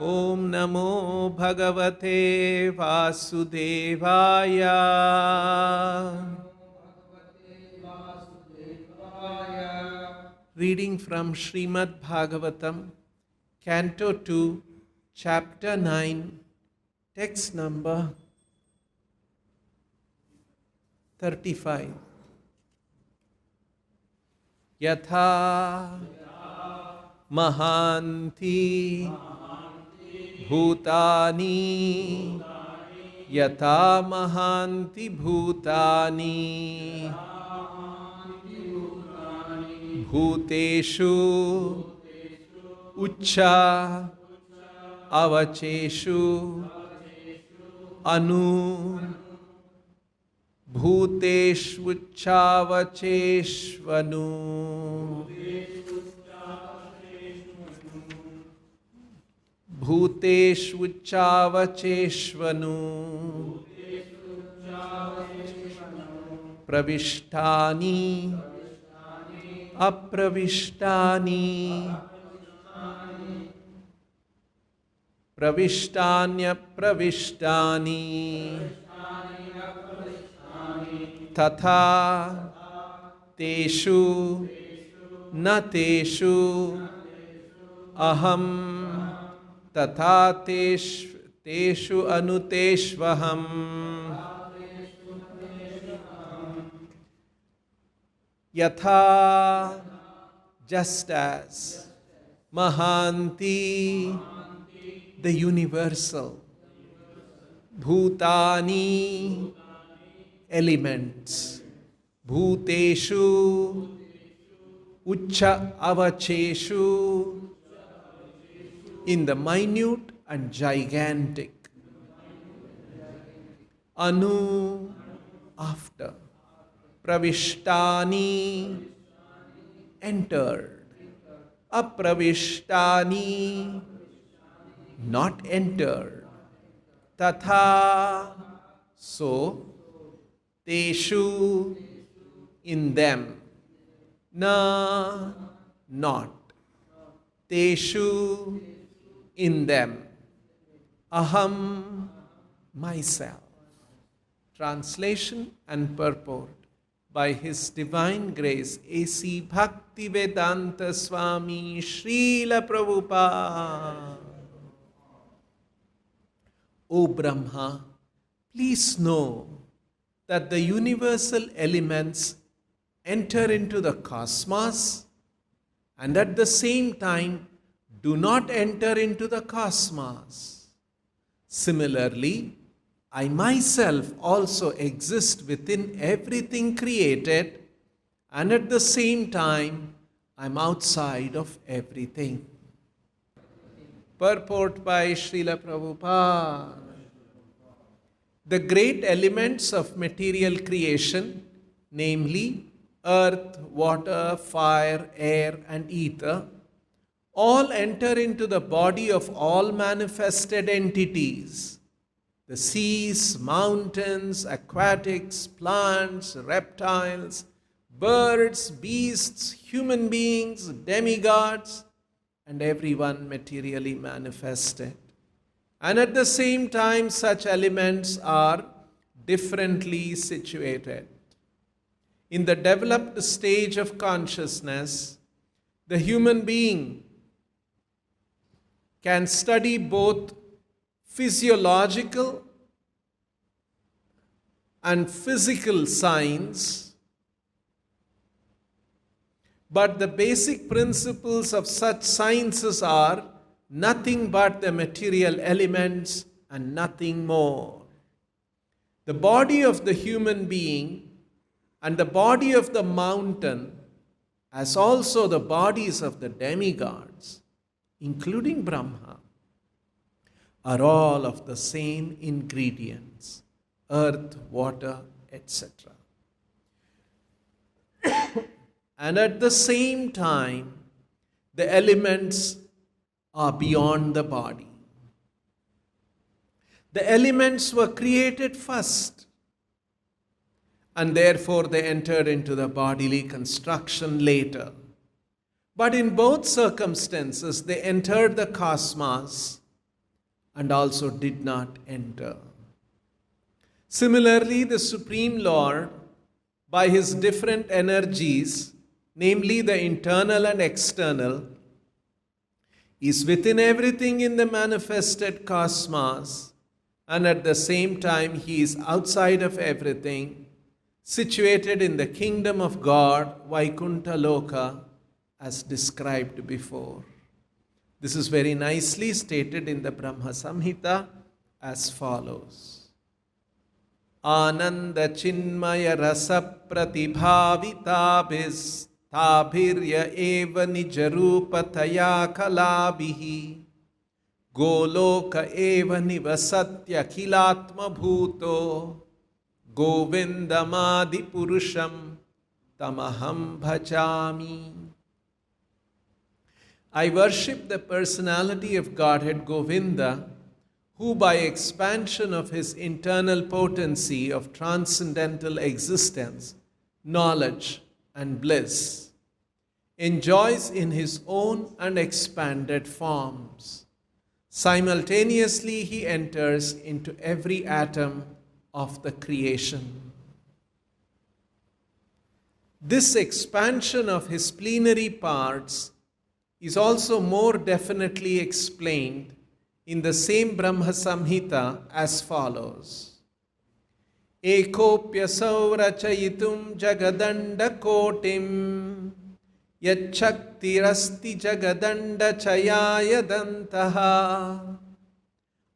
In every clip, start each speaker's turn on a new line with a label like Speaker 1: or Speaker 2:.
Speaker 1: Om Namo Bhagavate Vasudevaya. Reading from Srimad Bhagavatam, Canto 2, Chapter 9, text number 35. Yathā mahānti bhūtāni, yathā mahānti bhūtāni, bhūteṣūccāvaceṣv anu bhūteṣūccāvaceṣvanu. Bhūteṣūccāvaceṣvanu. Praviṣṭāny apraviṣṭāni. Praviṣṭānyapraviṣṭāni. Tathā teṣu na teṣu aham tathā teṣu anuteṣvaham. Yathā, just as, mahānti, the universal, bhūtāni, elements, bhūteṣūccāvaceṣv, in the minute and gigantic, anu, after, praviṣṭāny, entered, apraviṣṭāni, not entered, tathā, so, teṣu, in them, na, not, teṣu, in them, aham, myself. Translation and purport by His Divine Grace A.C. Bhaktivedanta Swami Srila Prabhupada. O Brahma, please know that the universal elements enter into the cosmos and at the same time do not enter into the cosmos. Similarly, I myself also exist within everything created, and at the same time, I am outside of everything. Purport by Srila Prabhupada. The great elements of material creation, namely earth, water, fire, air, and ether, all enter into the body of all manifested entities. The seas, mountains, aquatics, plants, reptiles, birds, beasts, human beings, demigods, and everyone materially manifested. And at the same time, such elements are differently situated. In the developed stage of consciousness, the human being can study both physiological and physical science, but the basic principles of such sciences are nothing but the material elements and nothing more. The body of the human being and the body of the mountain, as also the bodies of the demigods, including Brahma, are all of the same ingredients, earth, water, etc. And at the same time, the elements are beyond the body. The elements were created first, and therefore they entered into the bodily construction later. But in both circumstances, they entered the cosmos and also did not enter. Similarly, the Supreme Lord, by his different energies, namely the internal and external, is within everything in the manifested cosmos, and at the same time he is outside of everything, situated in the kingdom of God, Vaikuṇṭhaloka, as described before. This is very nicely stated in the Brahma-saṁhitā as follows. Ananda chinmaya rasa pratibhavitabhis tabhirya eva nijarupataya kalabhihi goloka eva nivasatya khilatma bhuto govindamadi purusham tamaham bhajami. I worship the personality of Godhead Govinda, who by expansion of his internal potency of transcendental existence, knowledge and bliss, enjoys in his own unexpanded forms. Simultaneously he enters into every atom of the creation. This expansion of his plenary parts is also more definitely explained in the same Brahma-saṁhitā as follows. Ekopyasau rachayitum jagadanda kotim yachaktirasti jagadanda chayaya dantaha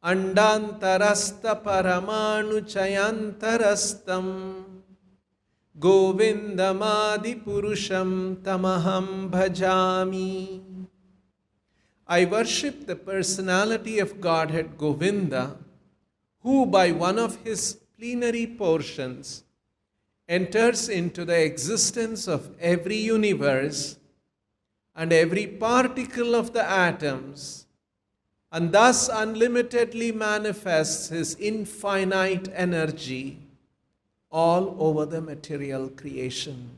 Speaker 1: andantarasta paramanu chayantarastam govindamadi purusham tamaham bhajami. I worship the personality of Godhead Govinda, who by one of his plenary portions enters into the existence of every universe and every particle of the atoms, and thus unlimitedly manifests his infinite energy all over the material creation.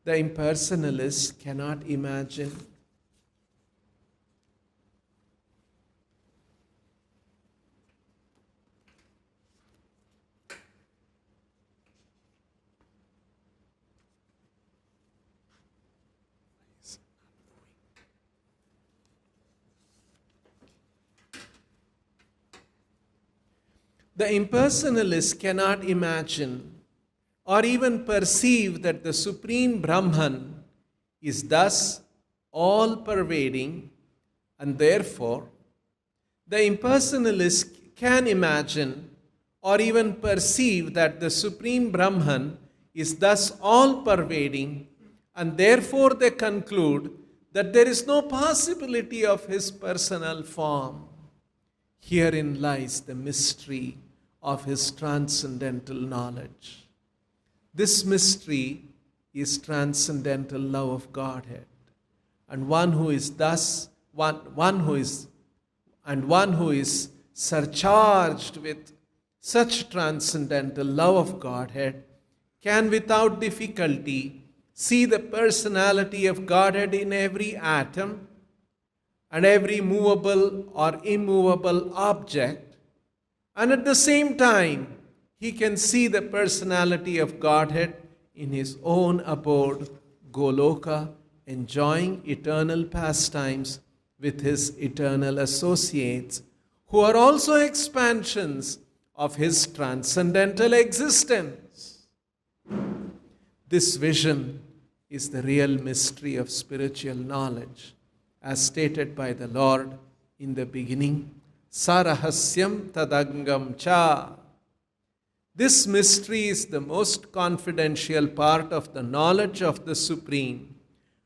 Speaker 1: The impersonalist cannot imagine or even perceive that the Supreme Brahman is thus all-pervading, and therefore the impersonalist can imagine or even perceive that the Supreme Brahman is thus all-pervading, and therefore they conclude that there is no possibility of his personal form. Herein lies the mystery of his transcendental knowledge. This mystery is transcendental love of Godhead, and one who is surcharged with such transcendental love of Godhead can without difficulty see the personality of Godhead in every atom and every movable or immovable object, and at the same time he can see the personality of Godhead in his own abode, Goloka, enjoying eternal pastimes with his eternal associates, who are also expansions of his transcendental existence. This vision is the real mystery of spiritual knowledge, as stated by the Lord in the beginning, Sarahasyam tadangam cha. This mystery is the most confidential part of the knowledge of the Supreme,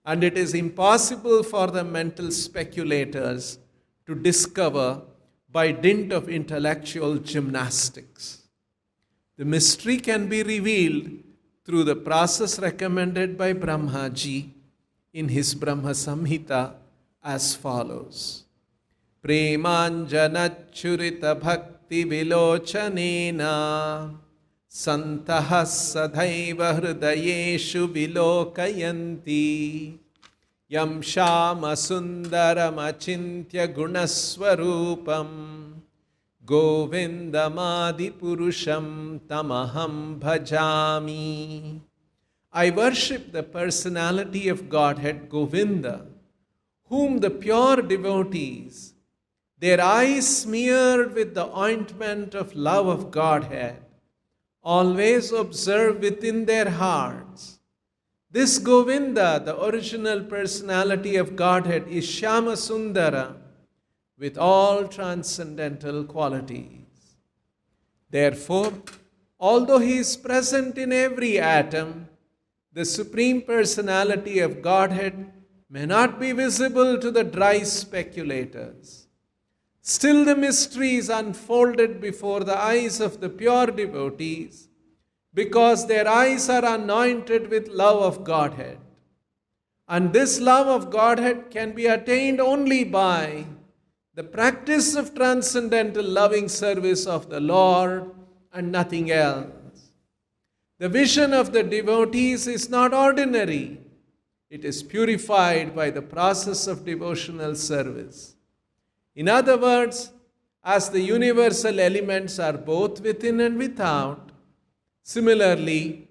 Speaker 1: and it is impossible for the mental speculators to discover by dint of intellectual gymnastics. The mystery can be revealed through the process recommended by Brahmaji in his Brahma-saṁhitā as follows. Premanjanachurita bhakti vilochanena santah sadhaiva hrudayeshu vilokayanti Yam Shama Sundaram Achintya Gunaswarupam Govindamadi Purusham Tamaham Bhajami. I worship the personality of Godhead Govinda, whom the pure devotees, their eyes smeared with the ointment of love of Godhead, always observe within their hearts. This Govinda, the original personality of Godhead, is Shyama Sundara with all transcendental qualities. Therefore, although he is present in every atom, the Supreme Personality of Godhead may not be visible to the dry speculators. Still the mystery is unfolded before the eyes of the pure devotees, because their eyes are anointed with love of Godhead. And this love of Godhead can be attained only by the practice of transcendental loving service of the Lord and nothing else. The vision of the devotees is not ordinary. It is purified by the process of devotional service. In other words, as the universal elements are both within and without, similarly,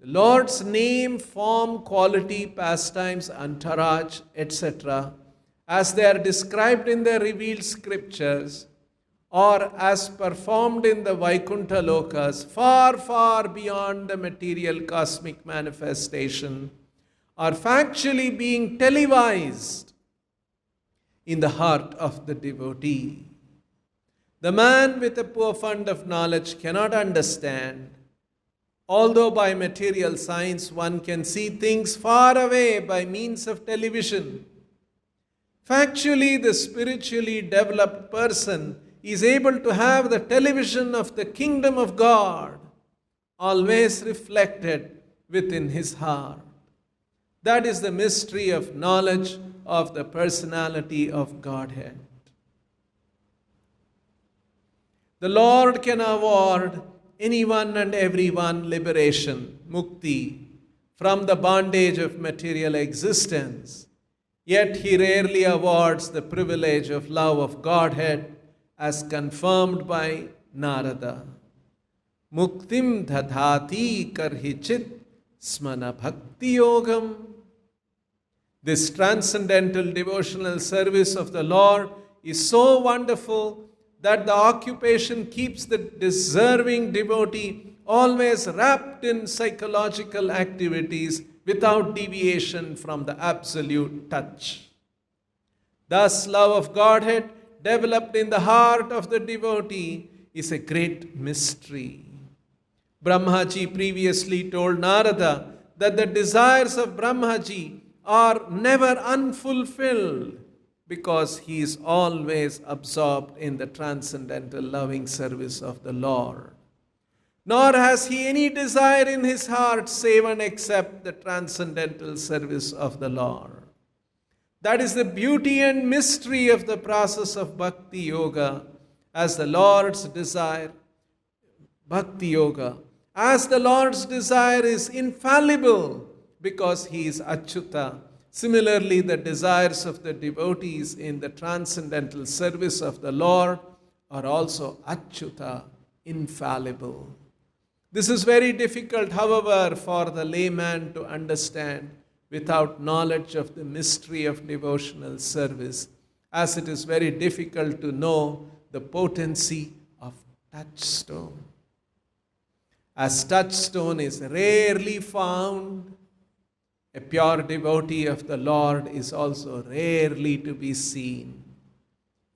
Speaker 1: the Lord's name, form, quality, pastimes, entourage, etc., as they are described in the revealed scriptures, or as performed in the Vaikuṇṭhalokas, far, far beyond the material cosmic manifestation, are factually being televised in the heart of the devotee. The man with a poor fund of knowledge cannot understand, although by material science one can see things far away by means of television. Factually, the spiritually developed person is able to have the television of the kingdom of God always reflected within his heart. That is the mystery of knowledge of the personality of Godhead. The Lord can award anyone and everyone liberation, mukti, from the bondage of material existence. Yet he rarely awards the privilege of love of Godhead as confirmed by Narada. Muktim dadhati karhichit smana bhakti yogam. This transcendental devotional service of the Lord is so wonderful that the occupation keeps the deserving devotee always wrapped in psychological activities without deviation from the absolute touch. Thus, love of Godhead developed in the heart of the devotee is a great mystery. Brahmaji previously told Narada that the desires of Brahmaji are never unfulfilled because he is always absorbed in the transcendental loving service of the Lord. Nor has he any desire in his heart save and except the transcendental service of the Lord. That is the beauty and mystery of the process of Bhakti Yoga, as the Lord's desire, Bhakti Yoga, as the Lord's desire is infallible because he is Achyuta. Similarly, the desires of the devotees in the transcendental service of the Lord are also Achyuta, infallible. This is very difficult, however, for the layman to understand without knowledge of the mystery of devotional service, as it is very difficult to know the potency of touchstone. As touchstone is rarely found, a pure devotee of the Lord is also rarely to be seen,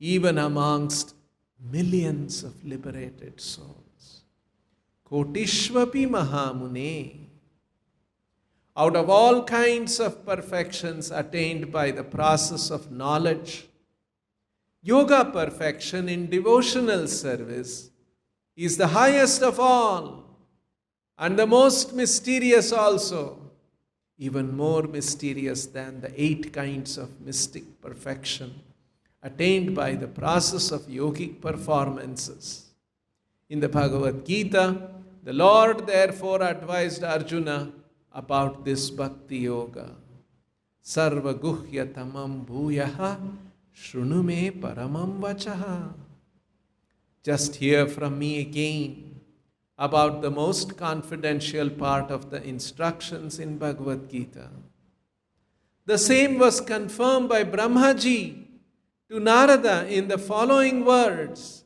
Speaker 1: even amongst millions of liberated souls. Kotishvapi Mahamune. Out of all kinds of perfections attained by the process of knowledge, yoga perfection in devotional service is the highest of all and the most mysterious also, even more mysterious than the 8 kinds of mystic perfection attained by the process of yogic performances. In the Bhagavad Gita, the Lord therefore advised Arjuna about this Bhakti Yoga. sarvaguhyatamam bhuyaha shrunu me paramam vachaha. Just hear from me again about the most confidential part of the instructions in Bhagavad Gita. The same was confirmed by Brahmaji to Narada in the following words: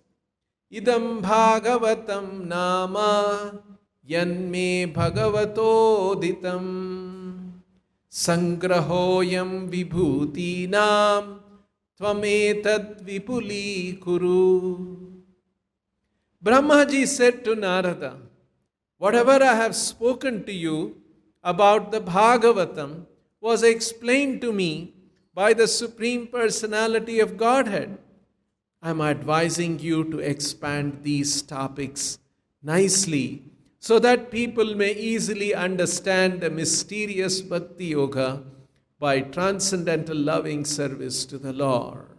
Speaker 1: Idam Bhagavatam nama yanme bhagavatoditam sangrahoyam vibhutinam tvametad vipuli kuru. Brahmaji said to Narada, whatever I have spoken to you about the Bhagavatam was explained to me by the Supreme Personality of Godhead. I am advising you to expand these topics nicely so that people may easily understand the mysterious Bhakti Yoga by transcendental loving service to the Lord.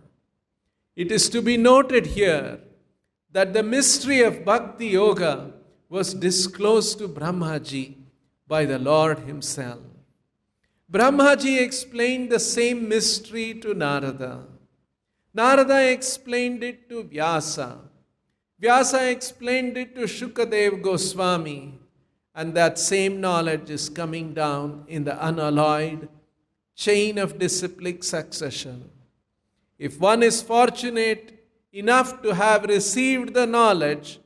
Speaker 1: It is to be noted here that the mystery of Bhakti Yoga was disclosed to Brahmaji by the Lord Himself. Brahmaji explained the same mystery to Narada. Narada explained it to Vyasa. Vyasa explained it to Shukadev Goswami. And that same knowledge is coming down in the unalloyed chain of disciplic succession. If one is fortunate enough to have received the knowledge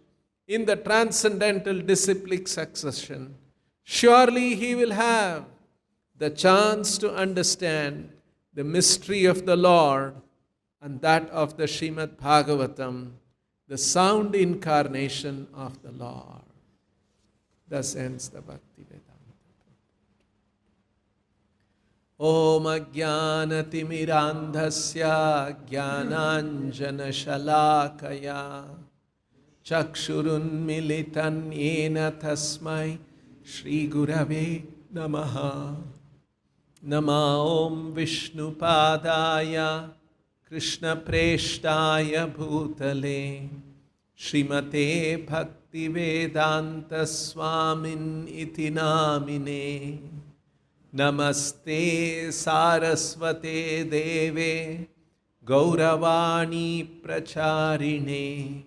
Speaker 1: in the transcendental disciplic succession, surely he will have the chance to understand the mystery of the Lord and that of the Srimad Bhagavatam, the sound incarnation of the Lord. Thus ends the Bhakti Vedanta. Om ajnanatimirandhasya jnananjana shalakaya chakshurunmilitan yena tasmai Shri Gurave Namaha. Nama Om Vishnupadaya Krishna Preshtaya Bhutale Srimate Bhakti Vedanta Swamin Iti Namine. Namaste Saraswate Deve Gauravani Pracharine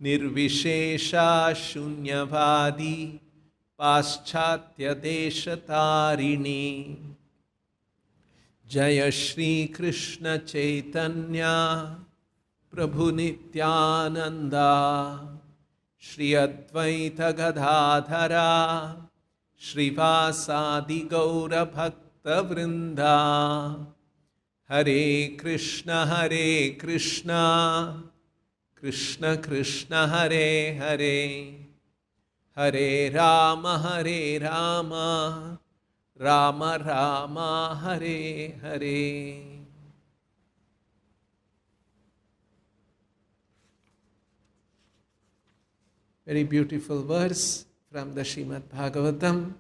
Speaker 1: Nirvishesha Shunyavadi Paschatya Deshatarine. Jaya Shri Krishna Chaitanya Prabhu Nityananda Shri Advaita Gadadhara Shrivasadi Gaura Bhakta Vrinda. Hare Krishna Krishna Krishna Hare Hare, Hare Rama Rama Rama Hare Hare. Very beautiful verse from the Srimad Bhagavatam.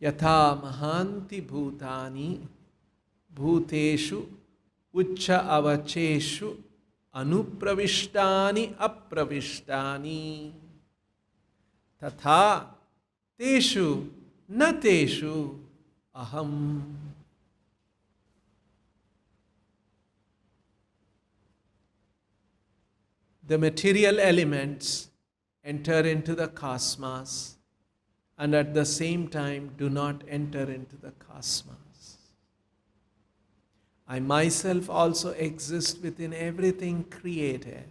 Speaker 1: Yathā mahānti bhūtāni bhūteṣūccāvaceṣv apraviṣṭāni apraviṣṭāni tathā teṣu na teṣu aham. The material elements enter into the cosmos and at the same time do not enter into the cosmos. I myself also exist within everything created,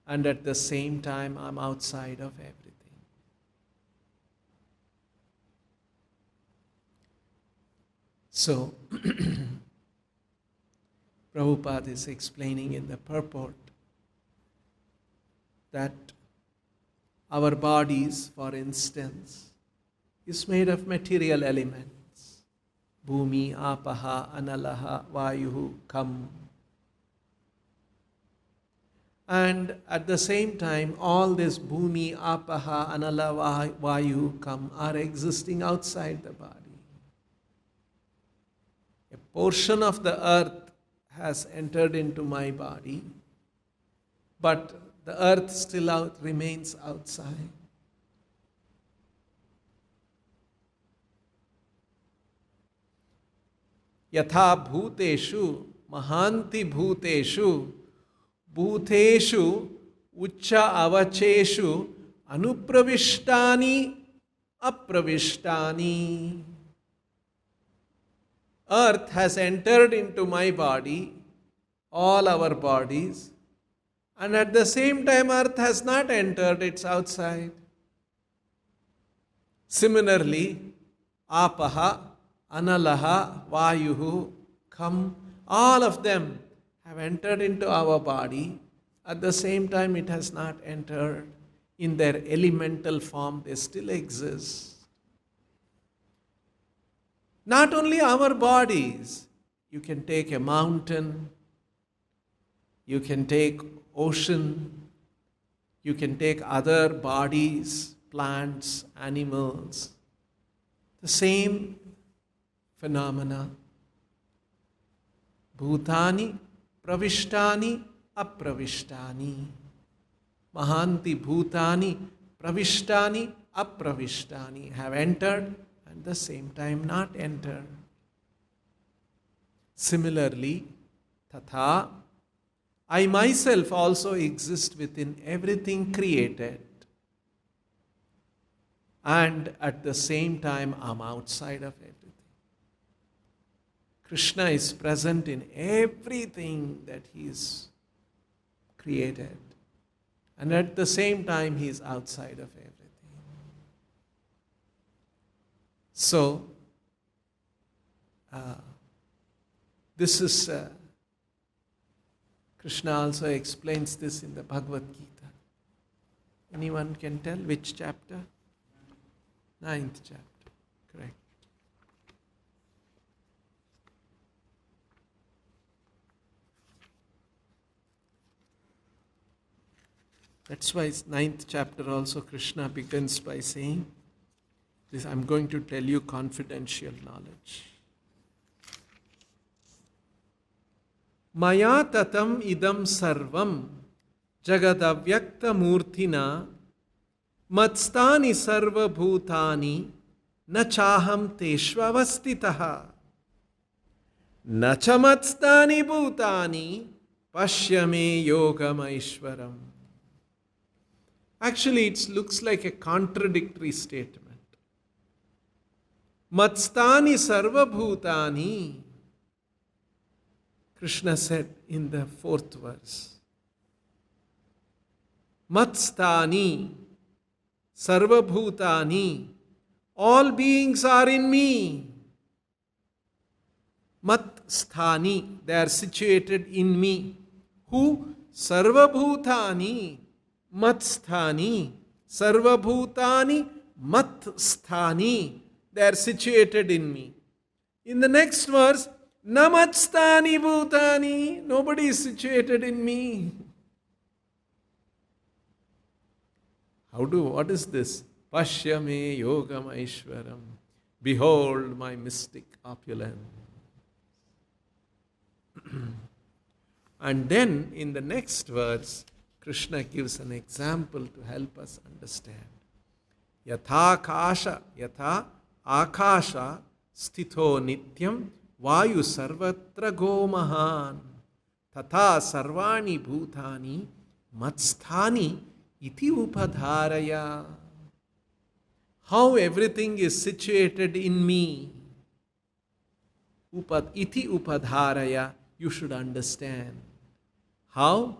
Speaker 1: and at the same time I'm outside of everything. So, Prabhupada is explaining in the Purport that our bodies, for instance, is made of material elements. Bhumi, apaha, analaha, vayuhu, kam. And at the same time, all this bhumi, apaha, anala, vayu, kam are existing outside the body. A portion of the earth has entered into my body, but the earth still remains outside. yathā bhūteṣu mahānti bhūteṣu bhūteṣūccāvaceṣv apraviṣṭāni apraviṣṭāni. Earth has entered into my body, all our bodies, and at the same time earth has not entered, it's outside. Similarly, apaha, analaha, vayuhu, kham, all of them have entered into our body. At the same time, it has not entered in their elemental form, they still exist. Not only our bodies, you can take a mountain, you can take ocean, you can take other bodies, plants, animals, the same phenomena. Bhūtāni, praviṣṭāni, apraviṣṭāni. Mahānti bhūtāni, praviṣṭāni, apraviṣṭāni have entered and at the same time not entered. Similarly, tathā, I myself also exist within everything created, and at the same time I'm outside of everything. Krishna is present in everything that he is created, and at the same time he is outside of everything. So, this is Krishna also explains this in the Bhagavad Gita. Anyone can tell which chapter? 9th chapter, correct. That's why 9th chapter also Krishna begins by saying, this I'm going to tell you confidential knowledge. Maya tatam idam sarvam jagadavyakta murthina matstani sarva bhūtāni na chaham teṣu avastitaha na cha matstani bhūtāni pashyame yogamaishvaram. Actually, it looks like a contradictory statement. Matstani sarva bhūtāni, Krishna said in the 4th verse. Matstani sarva bhūtāni, all beings are in me. Matsthani, they are situated in me. Who? Sarva bhūtāni, matsthani, sarva bhūtāni, matsthani, they are situated in me. In the next verse, namatstani bhūtāni, nobody is situated in me. What is this? Pashyame yogamaishvaram, behold my mystic opulence. And then in the next verse, Krishna gives an example to help us understand. Yathā akāsha sthito nityam vayu sarvatra go mahān tathā sarvāni bhūtāni matsthāni iti upadhāraya. How everything is situated in me. Iti upadhāraya, you should understand. How?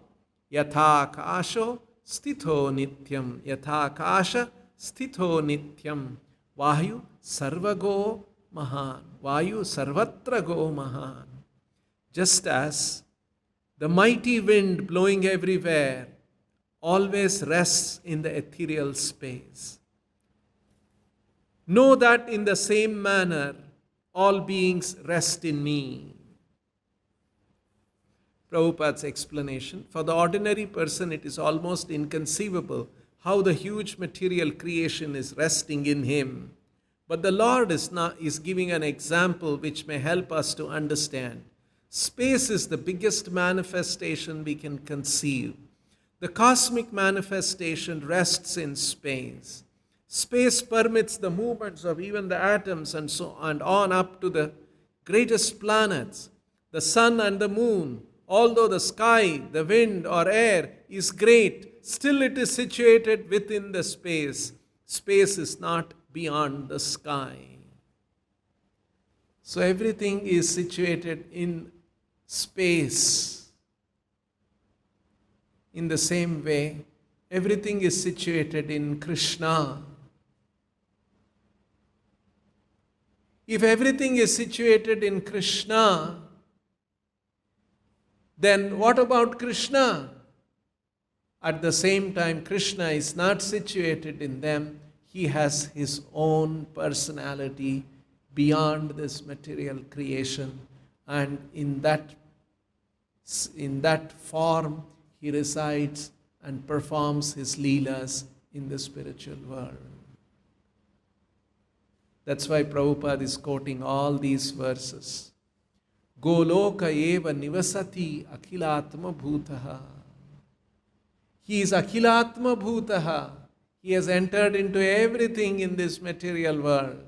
Speaker 1: Yathā kāsho sthito nityam. Yathā kāsha sthito nityam. Vayu sarvago mahān. Vayu sarvatra go mahān. Just as the mighty wind blowing everywhere always rests in the ethereal space. Know that in the same manner all beings rest in me. Prabhupada's explanation. For the ordinary person, it is almost inconceivable how the huge material creation is resting in him. But the Lord is giving an example which may help us to understand. Space is the biggest manifestation we can conceive. The cosmic manifestation rests in space. Space permits the movements of even the atoms and so on up to the greatest planets, the sun and the moon, although the sky, the wind or air is great, still it is situated within the space. Space is not beyond the sky. So everything is situated in space. In the same way, everything is situated in Krishna. If everything is situated in Krishna, then what about Krishna? At the same time, Krishna is not situated in them. He has his own personality beyond this material creation, and in that form he resides and performs his leelas in the spiritual world. That's why Prabhupada is quoting all these verses. Goloka eva nivasati akhilatma bhūtaha. He is akhilatma bhūtaha. He has entered into everything in this material world.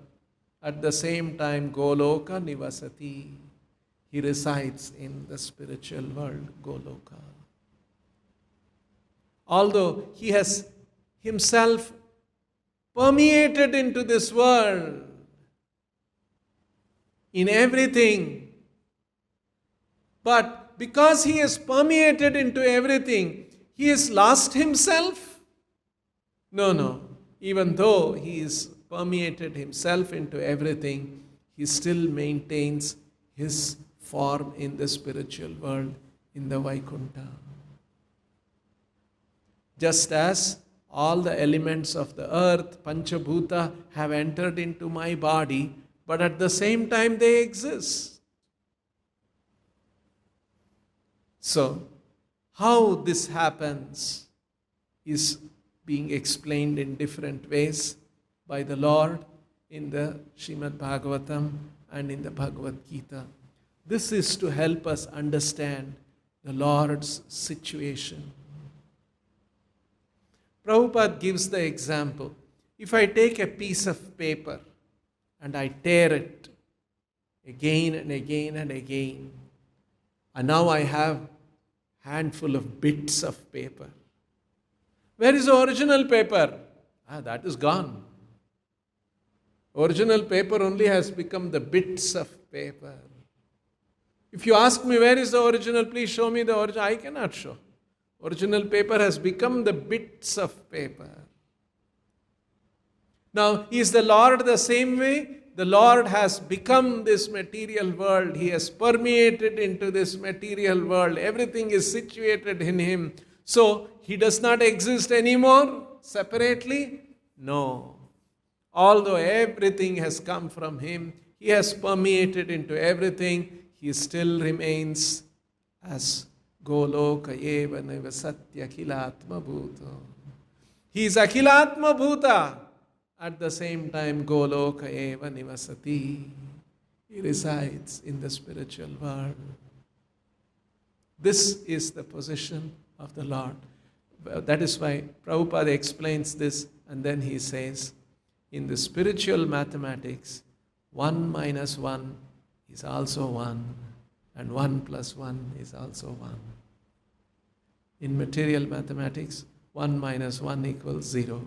Speaker 1: At the same time, Goloka nivasati. He resides in the spiritual world, Goloka. Although he has himself permeated into this world, in everything, but because he has permeated into everything, he has lost himself? No. Even though he is permeated himself into everything, he still maintains his form in the spiritual world, in the Vaikuṇṭha. Just as all the elements of the earth, Panchabhuta, have entered into my body, but at the same time they exist. So, how this happens is being explained in different ways by the Lord in the Srimad Bhagavatam and in the Bhagavad Gita. This is to help us understand the Lord's situation. Prabhupada gives the example. If I take a piece of paper and I tear it again and again and again, and now I have a handful of bits of paper. Where is the original paper? That is gone. Original paper only has become the bits of paper. If you ask me where is the original, please show me the original. I cannot show. Original paper has become the bits of paper. Now, is the Lord the same way? The Lord has become this material world. He has permeated into this material world. Everything is situated in him. So, he does not exist anymore separately? No. Although everything has come from him, he has permeated into everything, he still remains as Goloka eva nivasatya akhilatma bhūta. He is akhilatma bhūta. At the same time, Goloka eva nivasati. He resides in the spiritual world. This is the position of the Lord. That is why Prabhupada explains this, and then he says, in the spiritual mathematics, 1 minus 1 is also 1, and 1 plus 1 is also 1. In material mathematics, 1 minus 1 equals 0.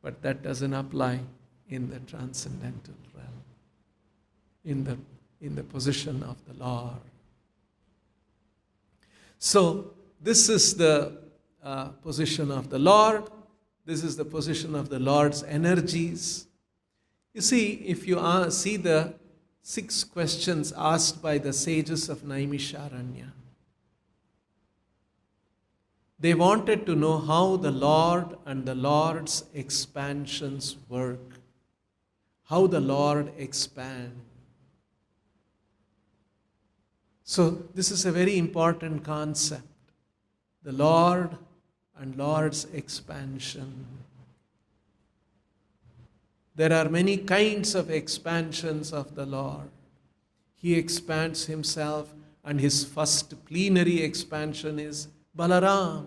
Speaker 1: But that doesn't apply in the transcendental realm, in the position of the Lord. So, this is the position of the Lord. This is the position of the Lord's energies. You see, if you see the 6 questions asked by the sages of Naimisharanya, they wanted to know how the Lord and the Lord's expansions work. How the Lord expands. So, this is a very important concept. The Lord and Lord's expansion. There are many kinds of expansions of the Lord. He expands himself, and his first plenary expansion is Balaram.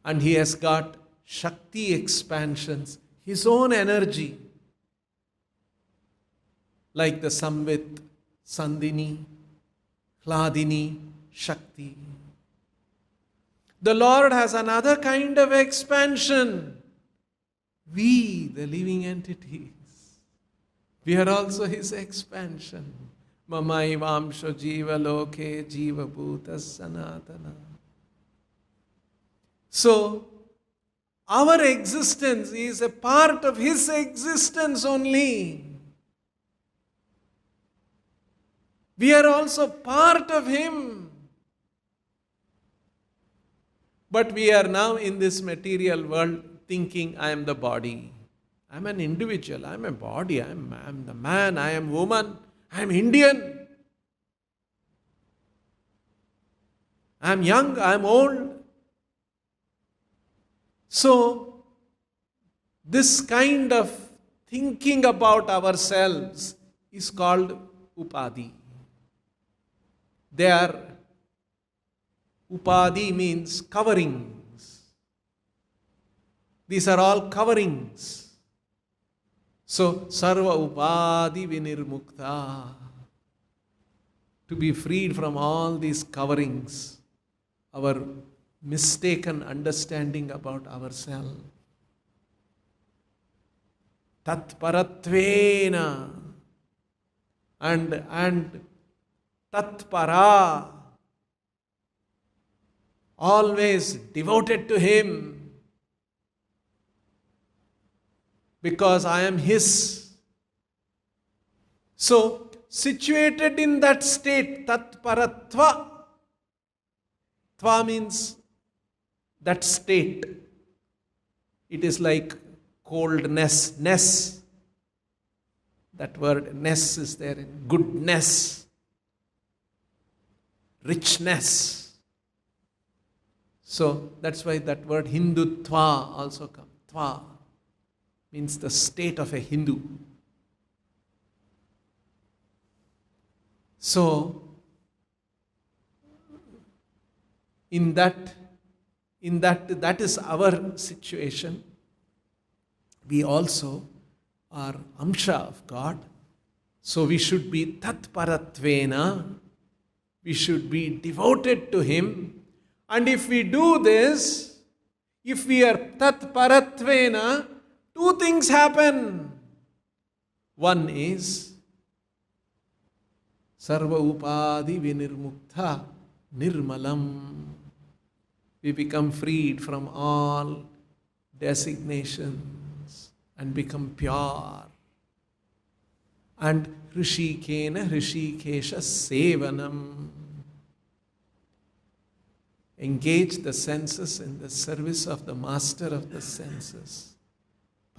Speaker 1: And he has got Shakti expansions, his own energy. like the Samvit, Sandini, Hladini, Shakti. The Lord has another kind of expansion. We, the living entities, we are also His expansion. Mamaivamsho jiva loke jiva bhuta sanatana. So, our existence is a part of His existence only. We are also part of Him. But we are now in this material world thinking, I am the body. I am an individual. I am a body. I am the man. I am woman. I am Indian. I am young. I am old. So, this kind of thinking about ourselves is called upadi. They are, upadi means coverings. These are all coverings. So, sarva upadi vinirmukta. To be freed from all these coverings, our mistaken understanding about ourselves. Tatparatvena and tatpara, always devoted to Him, because I am His. So, situated in that state, tatparatva, tva means that state. It is like coldness, ness. That word ness is there in goodness, richness. So that's why that word Hindutva also comes. Tva means the state of a Hindu. So that is our situation. We also are amsha of God. So we should be tatparatvena. We should be devoted to Him. And if we do this, if we are tatparatvena, two things happen. One is sarva upadi vinirmukta nirmalam. We become freed from all designations and become pure. And rishikena rishikesha sevanam. Engage the senses in the service of the master of the senses.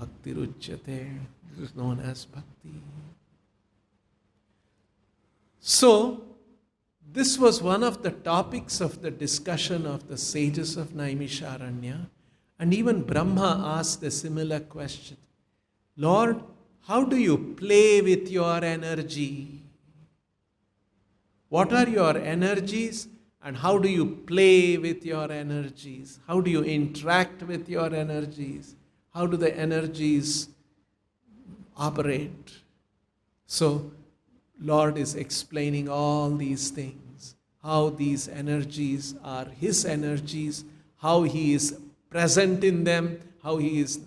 Speaker 1: Bhaktiruchyate. This is known as bhakti. So, this was one of the topics of the discussion of the sages of Naimisharanya. And even Brahma asked a similar question. Lord, how do you play with your energy? What are your energies and how do you play with your energies? How do you interact with your energies? How do the energies operate? So, Lord is explaining all these things, how these energies are His energies, how He is present in them, how He is,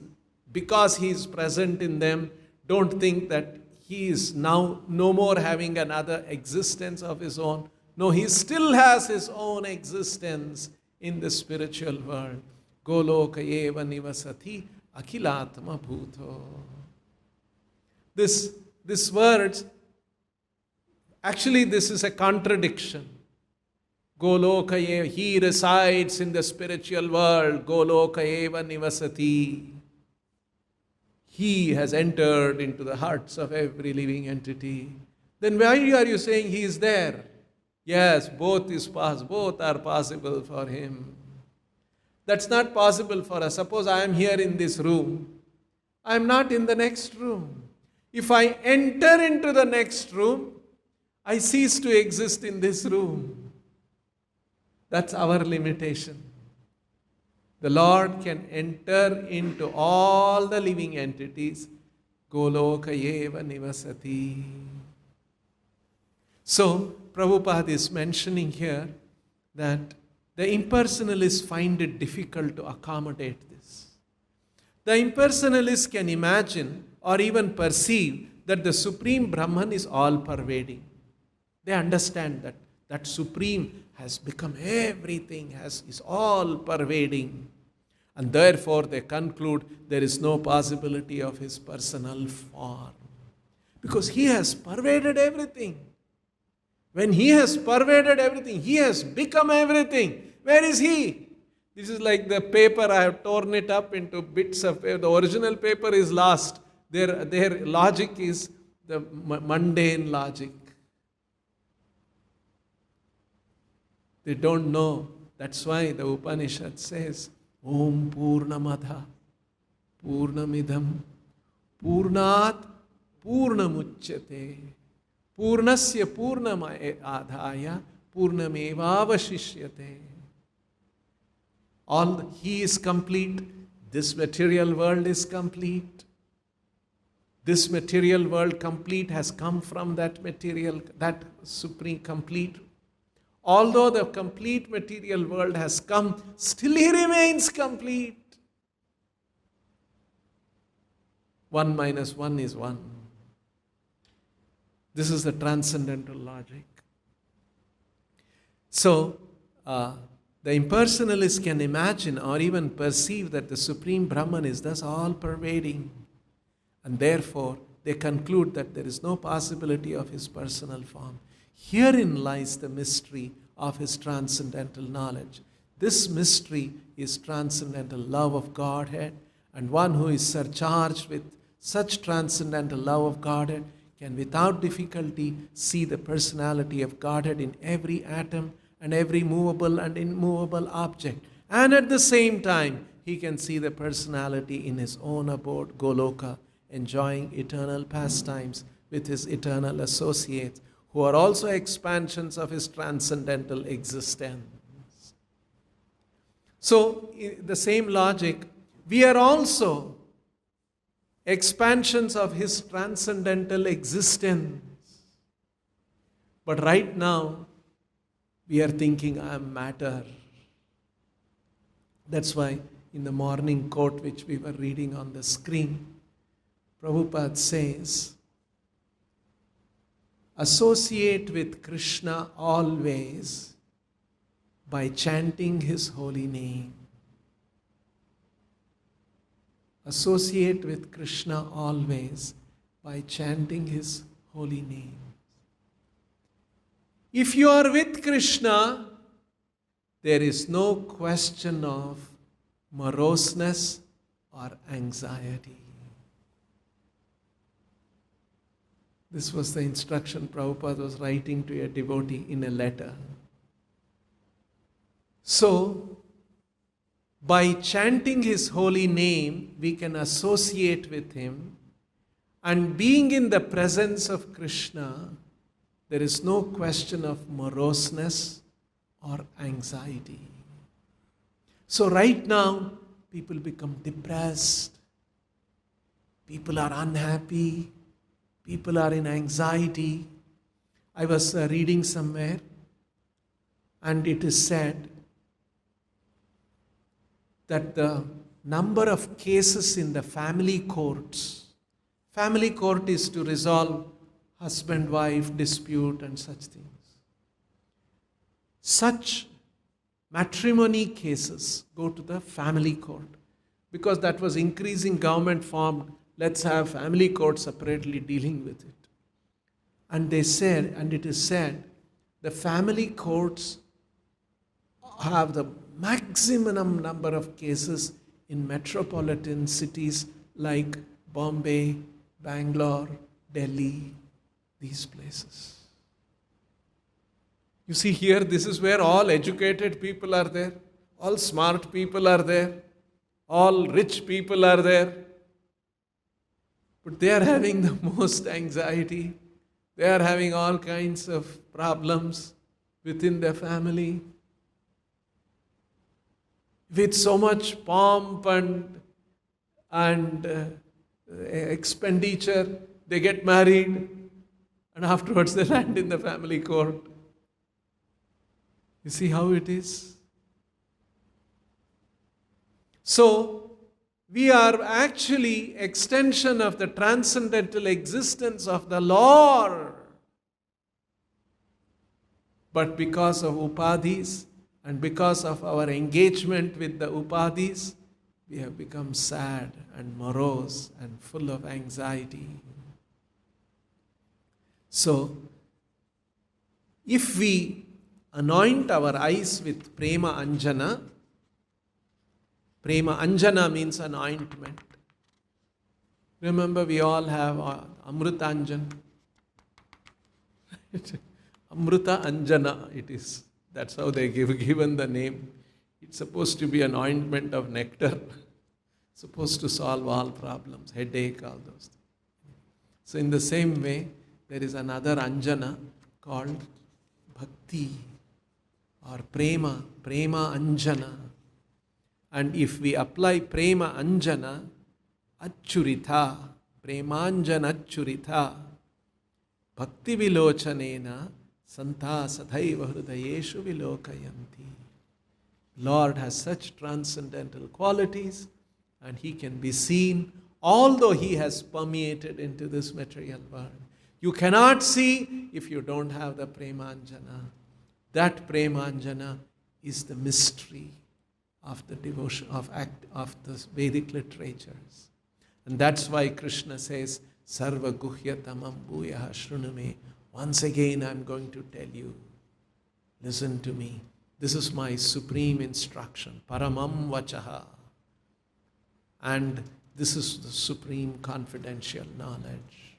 Speaker 1: because He is present in them, don't think that He is now no more having another existence of His own. No, He still has His own existence in the spiritual world. Goloka eva nivasati akhilatma bhuto. This words, actually this is a contradiction. Goloka eva, He resides in the spiritual world. Goloka eva nivasati. He has entered into the hearts of every living entity. Then why are you saying He is there? Yes, both are possible for Him. That's not possible for us. Suppose I am here in this room. I am not in the next room. If I enter into the next room, I cease to exist in this room. That's our limitation. The Lord can enter into all the living entities. Goloka eva nivasati. So, Prabhupada is mentioning here that the impersonalists find it difficult to accommodate this. The impersonalists can imagine or even perceive that the Supreme Brahman is all-pervading. They understand that that Supreme has become everything, is all-pervading. And therefore they conclude there is no possibility of his personal form. Because he has pervaded everything. When he has pervaded everything, he has become everything. Where is he? This is like the paper, I have torn it up into bits of paper. The original paper is lost. Their logic is the mundane logic. They don't know. That's why the Upanishad says, Om Purnamadha Purnamidham Purnat Purnamuchyate Purnasya Purnamaya Purnamevavashishyate. He is complete. This material world is complete. This material world complete has come from that material, that supreme complete. Although the complete material world has come, still he remains complete. 1 minus 1 is 1. This is the transcendental logic. So, the impersonalists can imagine or even perceive that the Supreme Brahman is thus all-pervading. And therefore, they conclude that there is no possibility of his personal form. Herein lies the mystery of his transcendental knowledge. This mystery is transcendental love of Godhead, and one who is surcharged with such transcendental love of Godhead can without difficulty see the personality of Godhead in every atom and every movable and immovable object. And at the same time, he can see the personality in his own abode, Goloka, enjoying eternal pastimes with his eternal associates, who are also expansions of his transcendental existence. So, in the same logic, we are also expansions of his transcendental existence. But right now, we are thinking, I am matter. That's why in the morning quote which we were reading on the screen, Prabhupada says, associate with Krishna always by chanting his holy name. Associate with Krishna always by chanting his holy name. If you are with Krishna, there is no question of moroseness or anxiety. This was the instruction Prabhupada was writing to a devotee in a letter. So, by chanting his holy name, we can associate with him, and being in the presence of Krishna, there is no question of moroseness or anxiety. So right now, people become depressed, people are unhappy, people are in anxiety. I was reading somewhere, and it is said that the number of cases in the family court is to resolve husband-wife dispute and such things. Such matrimony cases go to the family court, because that was increasing government formed. Let's have family court separately dealing with it. And they said, and it is said, the family courts have the maximum number of cases in metropolitan cities like Bombay, Bangalore, Delhi, these places. You see here, this is where all educated people are there, all smart people are there, all rich people are there. But they are having the most anxiety. They are having all kinds of problems within their family. With so much pomp and expenditure, they get married. and afterwards they land in the family court. You see how it is? So, we are actually extension of the transcendental existence of the Lord. But because of upadhis and because of our engagement with the upadhis, we have become sad and morose and full of anxiety. So, if we anoint our eyes with prema anjana means an ointment. Remember, we all have Amrita Anjan. Amrita Anjana it is. That's how they given the name. It's supposed to be an ointment of nectar. Supposed to solve all problems, headache, all those things. So in the same way, there is another Anjana called Bhakti or Prema Anjana. And if we apply Prema Anjana, Acchuritha, Premanjana Acchuritha, Bhakti Vilochanena, Santa Sadhaiva Hrudayeshu Vilokayanti. Lord has such transcendental qualities and He can be seen although He has permeated into this material world. You cannot see if you don't have the Premanjana. That Premanjana is the mystery of the devotion of the Vedic literatures. And that's why Krishna says, Sarva Guhyatamam Bhuyaha Shrunume. Once again I'm going to tell you, listen to me. This is my supreme instruction, Paramam Vachaha. And this is the supreme confidential knowledge.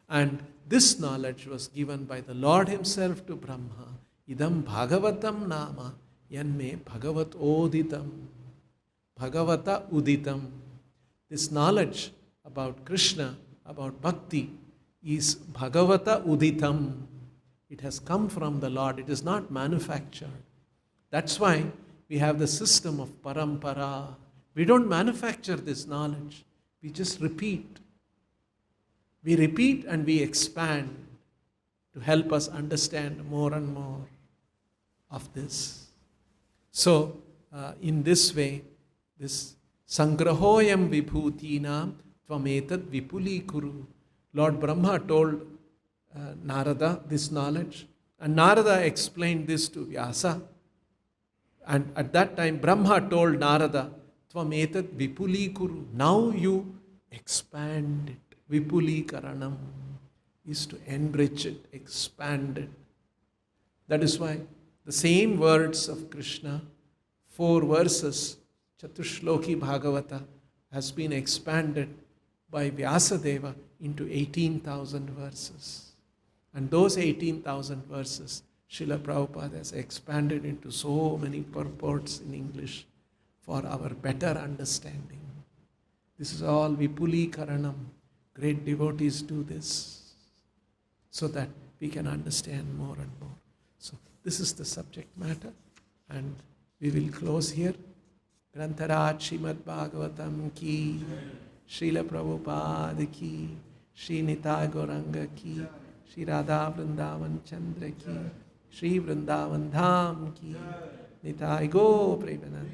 Speaker 1: And this knowledge was given by the Lord Himself to Brahma. Idam Bhagavatam Nama Yanme Bhagavat Oditam. Bhagavata Uditam. This knowledge about Krishna, about Bhakti, is Bhagavata Uditam. It has come from the Lord. It is not manufactured. That's why we have the system of parampara. We don't manufacture this knowledge. We just repeat. We repeat and we expand to help us understand more and more of this. So, in this way, this Sangrahoyam Vibhutinam Tvametad Vipuli Kuru. Lord Brahma told Narada this knowledge, and Narada explained this to Vyasa. And at that time, Brahma told Narada, Tvametad Vipuli Kuru. Now you expand it. Vipuli Karanam is to enrich it, expand it. That is why the same words of Krishna, 4 verses, Chatushloki Bhagavata, has been expanded by Vyasadeva into 18,000 verses. And those 18,000 verses, Srila Prabhupada has expanded into so many purports in English for our better understanding. This is all Vipuli Karanam. Great devotees do this so that we can understand more and more. So this is the subject matter, and we will close here. Grantharaj Srimad Bhagavatam ki, Srila Prabhupada ki, Sri Nitai Gauranga ki, Sri Radha Vrindavan Chandra ki, Sri Vrindavan Dham ki, Nitai Go Premanand.